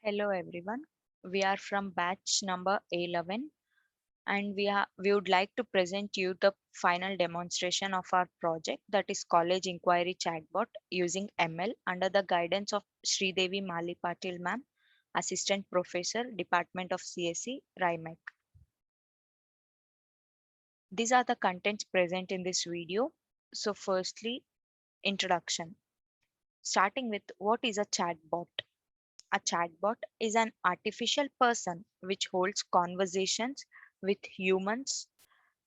Hello everyone. We are from batch number 11 and we would like to present you the final demonstration of our project, that is college inquiry chatbot using ML under the guidance of Sridevi Mali Patil ma'am, Assistant Professor, Department of CSE, RIMEC. These are the contents present in this video. So firstly, introduction. Starting with what is a chatbot? A chatbot is an artificial person which holds conversations with humans.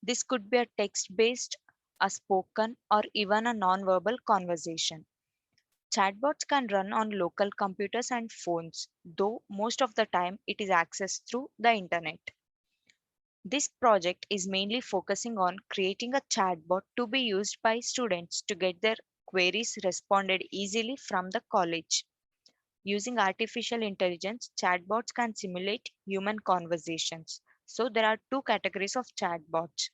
This could be a text based, a spoken, or even a non-verbal conversation. Chatbots can run on local computers and phones, though most of the time it is accessed through the internet. This project is mainly focusing on creating a chatbot to be used by students to get their queries responded easily from the college. Using artificial intelligence, chatbots can simulate human conversations. So there are two categories of chatbots.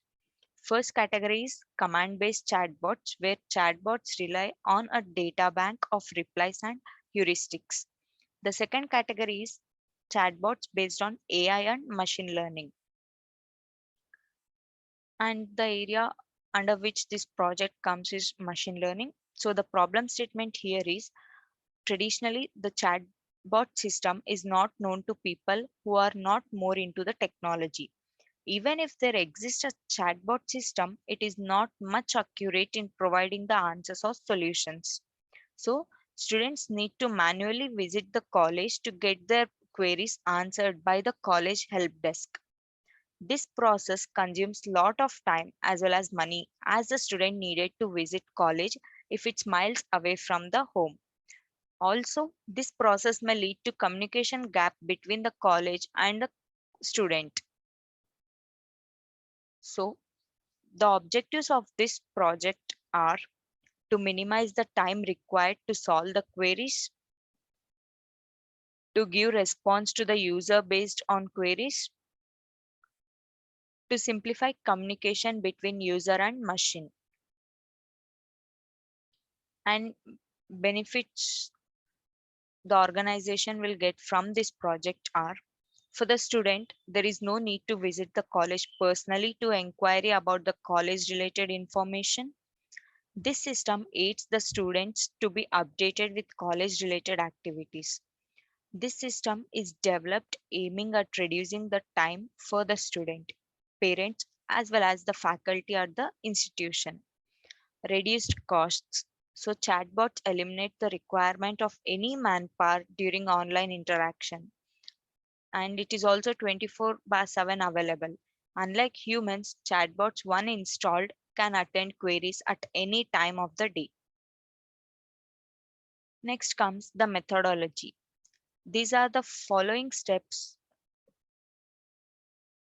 First category is command-based chatbots, where chatbots rely on a data bank of replies and heuristics. The second category is chatbots based on AI and machine learning. And the area under which this project comes is machine learning. So the problem statement here is traditionally, the chatbot system is not known to people who are not more into the technology. Even if there exists a chatbot system, it is not much accurate in providing the answers or solutions. So, students need to manually visit the college to get their queries answered by the college help desk. This process consumes lot of time as well as money, as the student needed to visit college if it's miles away from the home. Also, this process may lead to communication gap between the college and the student. So, the objectives of this project are to minimize the time required to solve the queries, to give response to the user based on queries, to simplify communication between user and machine. And benefits the organization will get from this project are: for the student, there is no need to visit the college personally to inquire about the college related information. This system aids the students to be updated with college related activities. This system is developed aiming at reducing the time for the student, parents, as well as the faculty at the institution. Reduced costs. So, chatbots eliminate the requirement of any manpower during online interaction, and it is also 24 by 7 available. Unlike humans, chatbots, one installed, can attend queries at any time of the day. Next comes the methodology. These are the following steps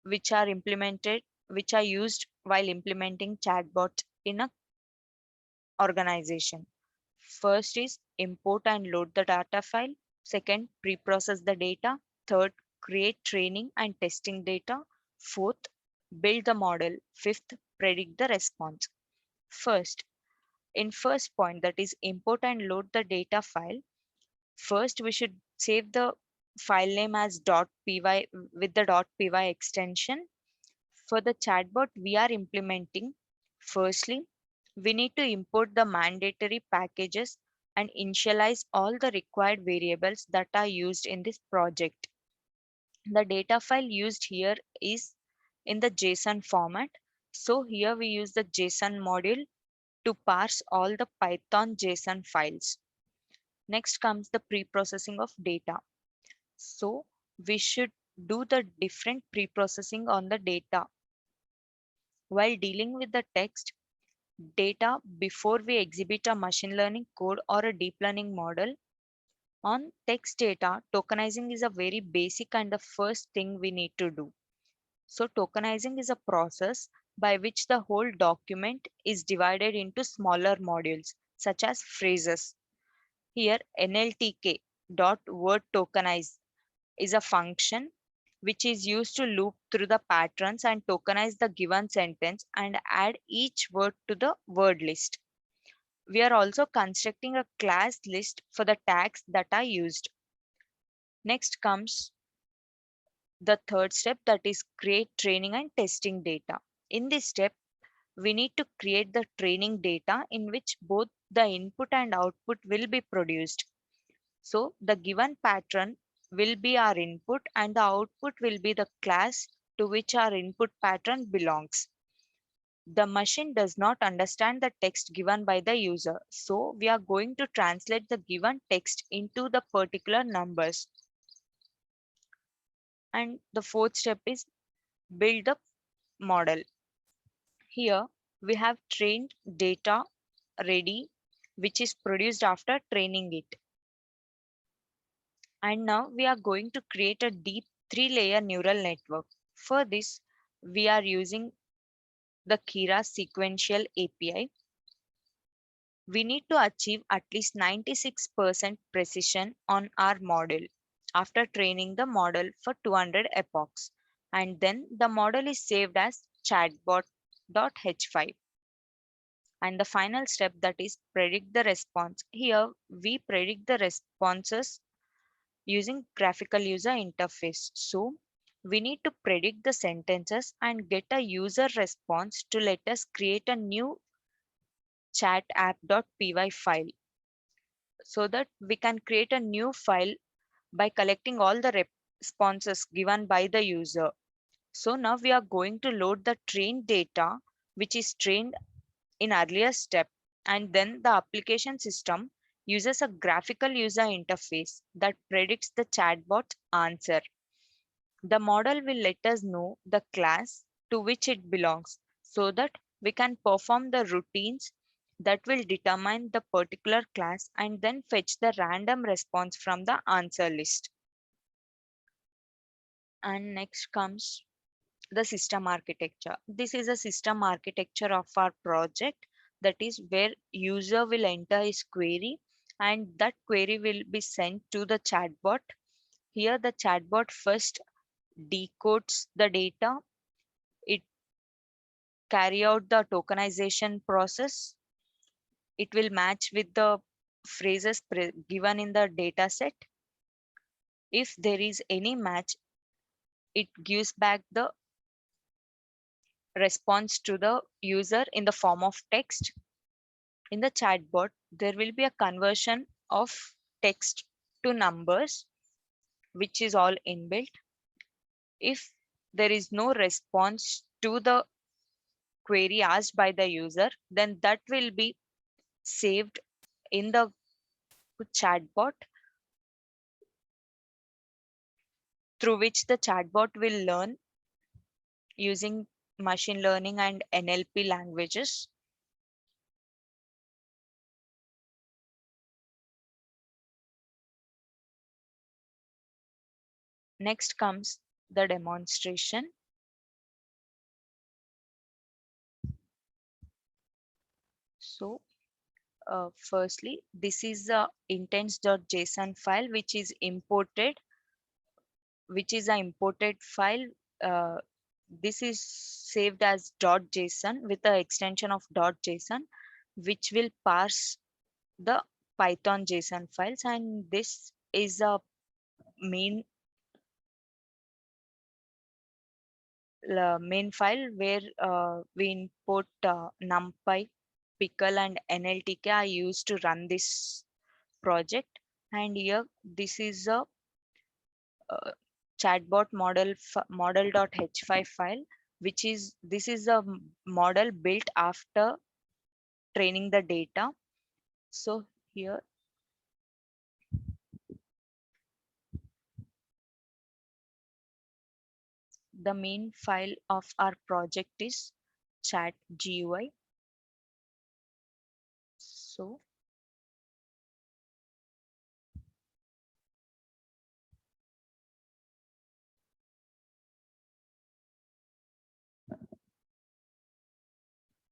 which are implemented, which are used while implementing chatbot in a organization. First is import and load the data file. Second, pre-process the data. Third, create training and testing data. Fourth, build the model. Fifth, predict the response. First, in first point, that is import and load the data file. First, we should save the file name as .py with the .py extension. For the chatbot we are implementing, firstly, we need to import the mandatory packages and initialize all the required variables that are used in this project. The data file used here is in the JSON format. So here we use the JSON module to parse all the Python JSON files. Next comes the pre-processing of data. So we should do the different pre-processing on the data. While dealing with the text data before we exhibit a machine learning code or a deep learning model, on text data, tokenizing is a very basic and the first thing we need to do. So tokenizing is a process by which the whole document is divided into smaller modules such as phrases. Here NLTK dot word tokenize is a function which is used to loop through the patterns and tokenize the given sentence and add each word to the word list. We are also constructing a class list for the tags that are used. Next comes the third step, that is create training and testing data. In this step, we need to create the training data in which both the input and output will be produced. So the given pattern will be our input and the output will be the class to which our input pattern belongs. The machine does not understand the text given by the user. So we are going to translate the given text into the particular numbers. And the fourth step is build the model. Here we have trained data ready, which is produced after training it. And now we are going to create a deep three-layer neural network. For this, we are using the Keras sequential API. We need to achieve at least 96% precision on our model after training the model for 200 epochs. And then the model is saved as chatbot.h5. And the final step, that is predict the response. Here we predict the responses using graphical user interface. So we need to predict the sentences and get a user response to let us create a new chat app.py file, so that we can create a new file by collecting all the responses given by the user. So now we are going to load the trained data which is trained in earlier step, and then the application system uses a graphical user interface that predicts the chatbot answer. The model will let us know the class to which it belongs so that we can perform the routines that will determine the particular class and then fetch the random response from the answer list. And next comes the system architecture. This is a system architecture of our project, that is where user will enter his query and that query will be sent to the chatbot. Here the chatbot first decodes the data, it carry out the tokenization process, it will match with the phrases given in the data set. If there is any match, it gives back the response to the user in the form of text. In the chatbot, there will be a conversion of text to numbers, which is all inbuilt. If there is no response to the query asked by the user, then that will be saved in the chatbot, through which the chatbot will learn using machine learning and NLP languages. Next comes the demonstration. So, firstly, this is a intents.json file which is an imported file. Uh, this is saved as .json with the extension of .json, which will parse the Python JSON files, and this is a main main file where we import NumPy, Pickle, and NLTK are used to run this project. And here, this is a chatbot model.h5 file, which is this is a model built after training the data. So here the main file of our project is chat GUI. So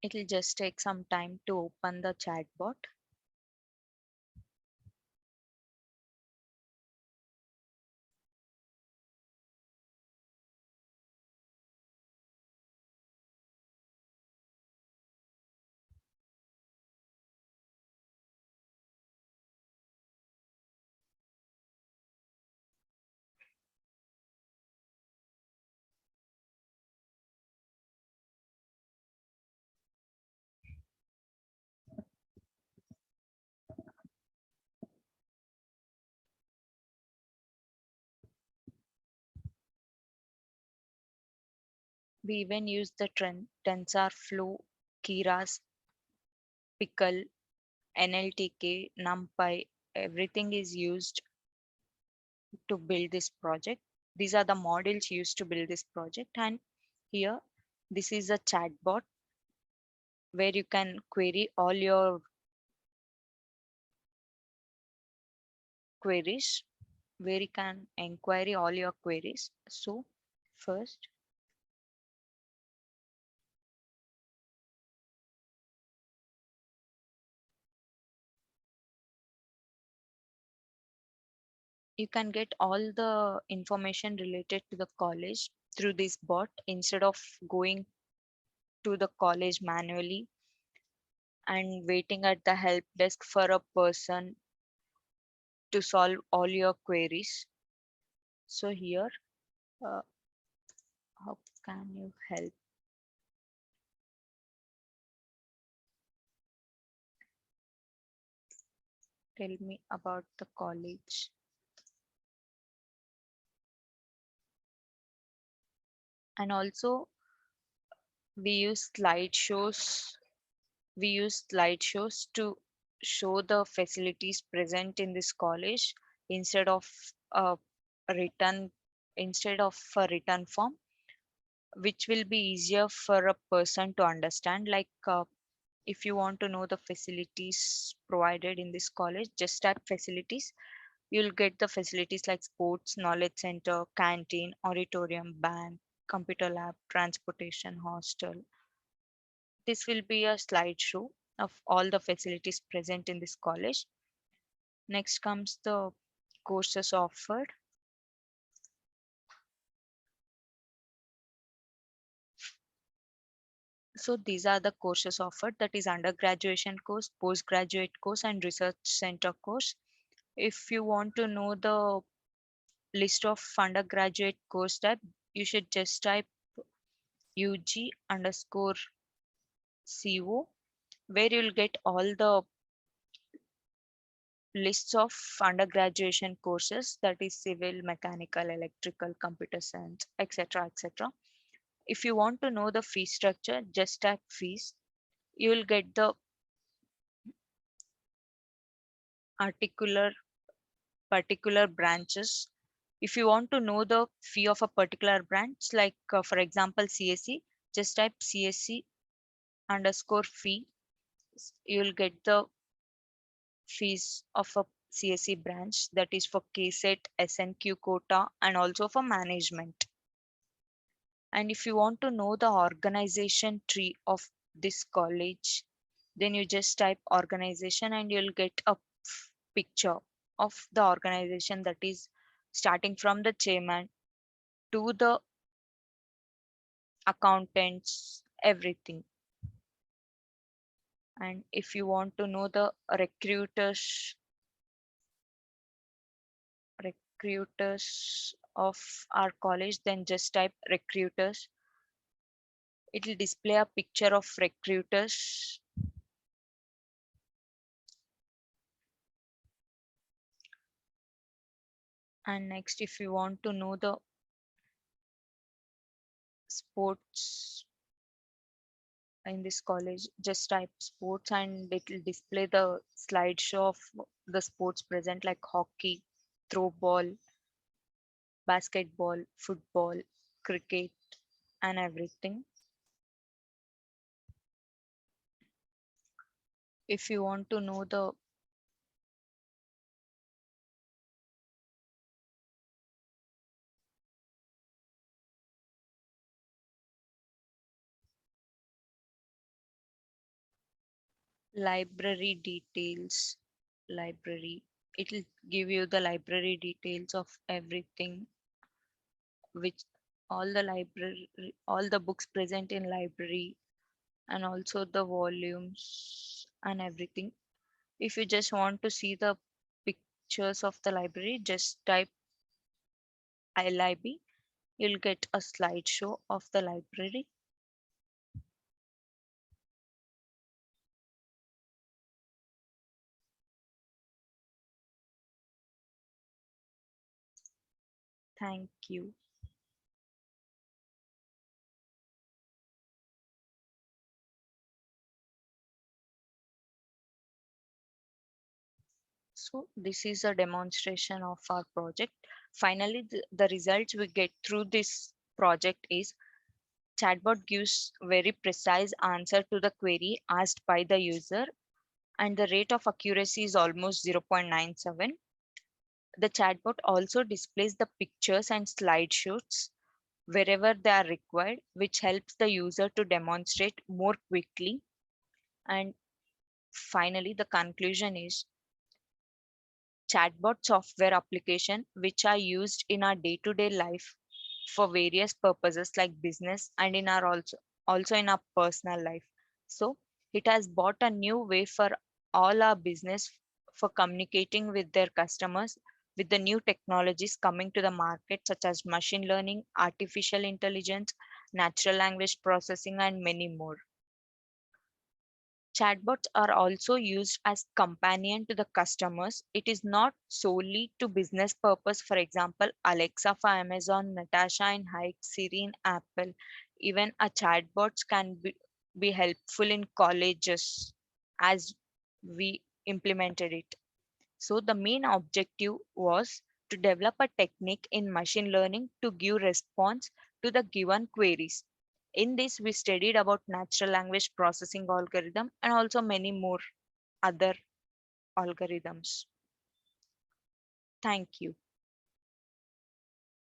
it will just take some time to open the chatbot. We even use the TensorFlow, Keras, Pickle, NLTK, NumPy. Everything is used to build this project. These are the models used to build this project. And here, this is a chatbot where you can query all your queries, where you can inquiry all your queries. So first, you can get all the information related to the college through this bot instead of going to the college manually and waiting at the help desk for a person to solve all your queries. So here, uh, how can you help? Tell me about the college. And also we use slideshows. We use slideshows to show the facilities present in this college instead of a written a written form, which will be easier for a person to understand. Like if you want to know the facilities provided in this college, just type facilities. You'll get the facilities like sports, knowledge center, canteen, auditorium, bank, computer lab, transportation, hostel. This will be a slideshow of all the facilities present in this college. Next comes the courses offered. So these are the courses offered, that is undergraduate course, postgraduate course, and research center course. If you want to know the list of undergraduate course type, you should just type UG underscore CO, where you'll get all the lists of undergraduation courses, that is civil, mechanical, electrical, computer science, etc. etc. If you want to know the fee structure, just type fees. You will get the articular particular branches. If you want to know the fee of a particular branch, like for example CSE, just type CSE underscore fee. You'll get the fees of a CSE branch, that is for KSET, SNQ quota, and also for management. And if you want to know the organization tree of this college, then you just type organization and you'll get a picture of the organization, that is starting from the chairman to the accountants, everything. And if you want to know the recruiters of our college, then just type recruiters. It will display a picture of recruiters. And next, if you want to know the sports in this college, just type sports and it will display the slideshow of the sports present, like hockey, throw ball, basketball, football, cricket, and everything. If you want to know the library details, library, it will give you the library details of everything, which all the books present in library, and also the volumes and everything. If you just want to see the pictures of the library, just type LIB. You'll get a slideshow of the library. Thank you. So this is a demonstration of our project. Finally, the results we get through this project is chatbot gives very precise answer to the query asked by the user, and the rate of accuracy is almost 0.97. The chatbot also displays the pictures and slideshows wherever they are required, which helps the user to demonstrate more quickly. And finally, the conclusion is chatbot software application which are used in our day-to-day life for various purposes like business and in our also in our personal life. So it has brought a new way for all our business for communicating with their customers with the new technologies coming to the market such as machine learning, artificial intelligence, natural language processing, and many more. Chatbots are also used as companion to the customers. It is not solely to business purpose. For example, Alexa for Amazon, Natasha in Hike, Siri in Apple. Even a chatbots can be helpful in colleges as we implemented it. So the main objective was to develop a technique in machine learning to give response to the given queries. In this, we studied about natural language processing algorithm and also many more other algorithms. Thank you.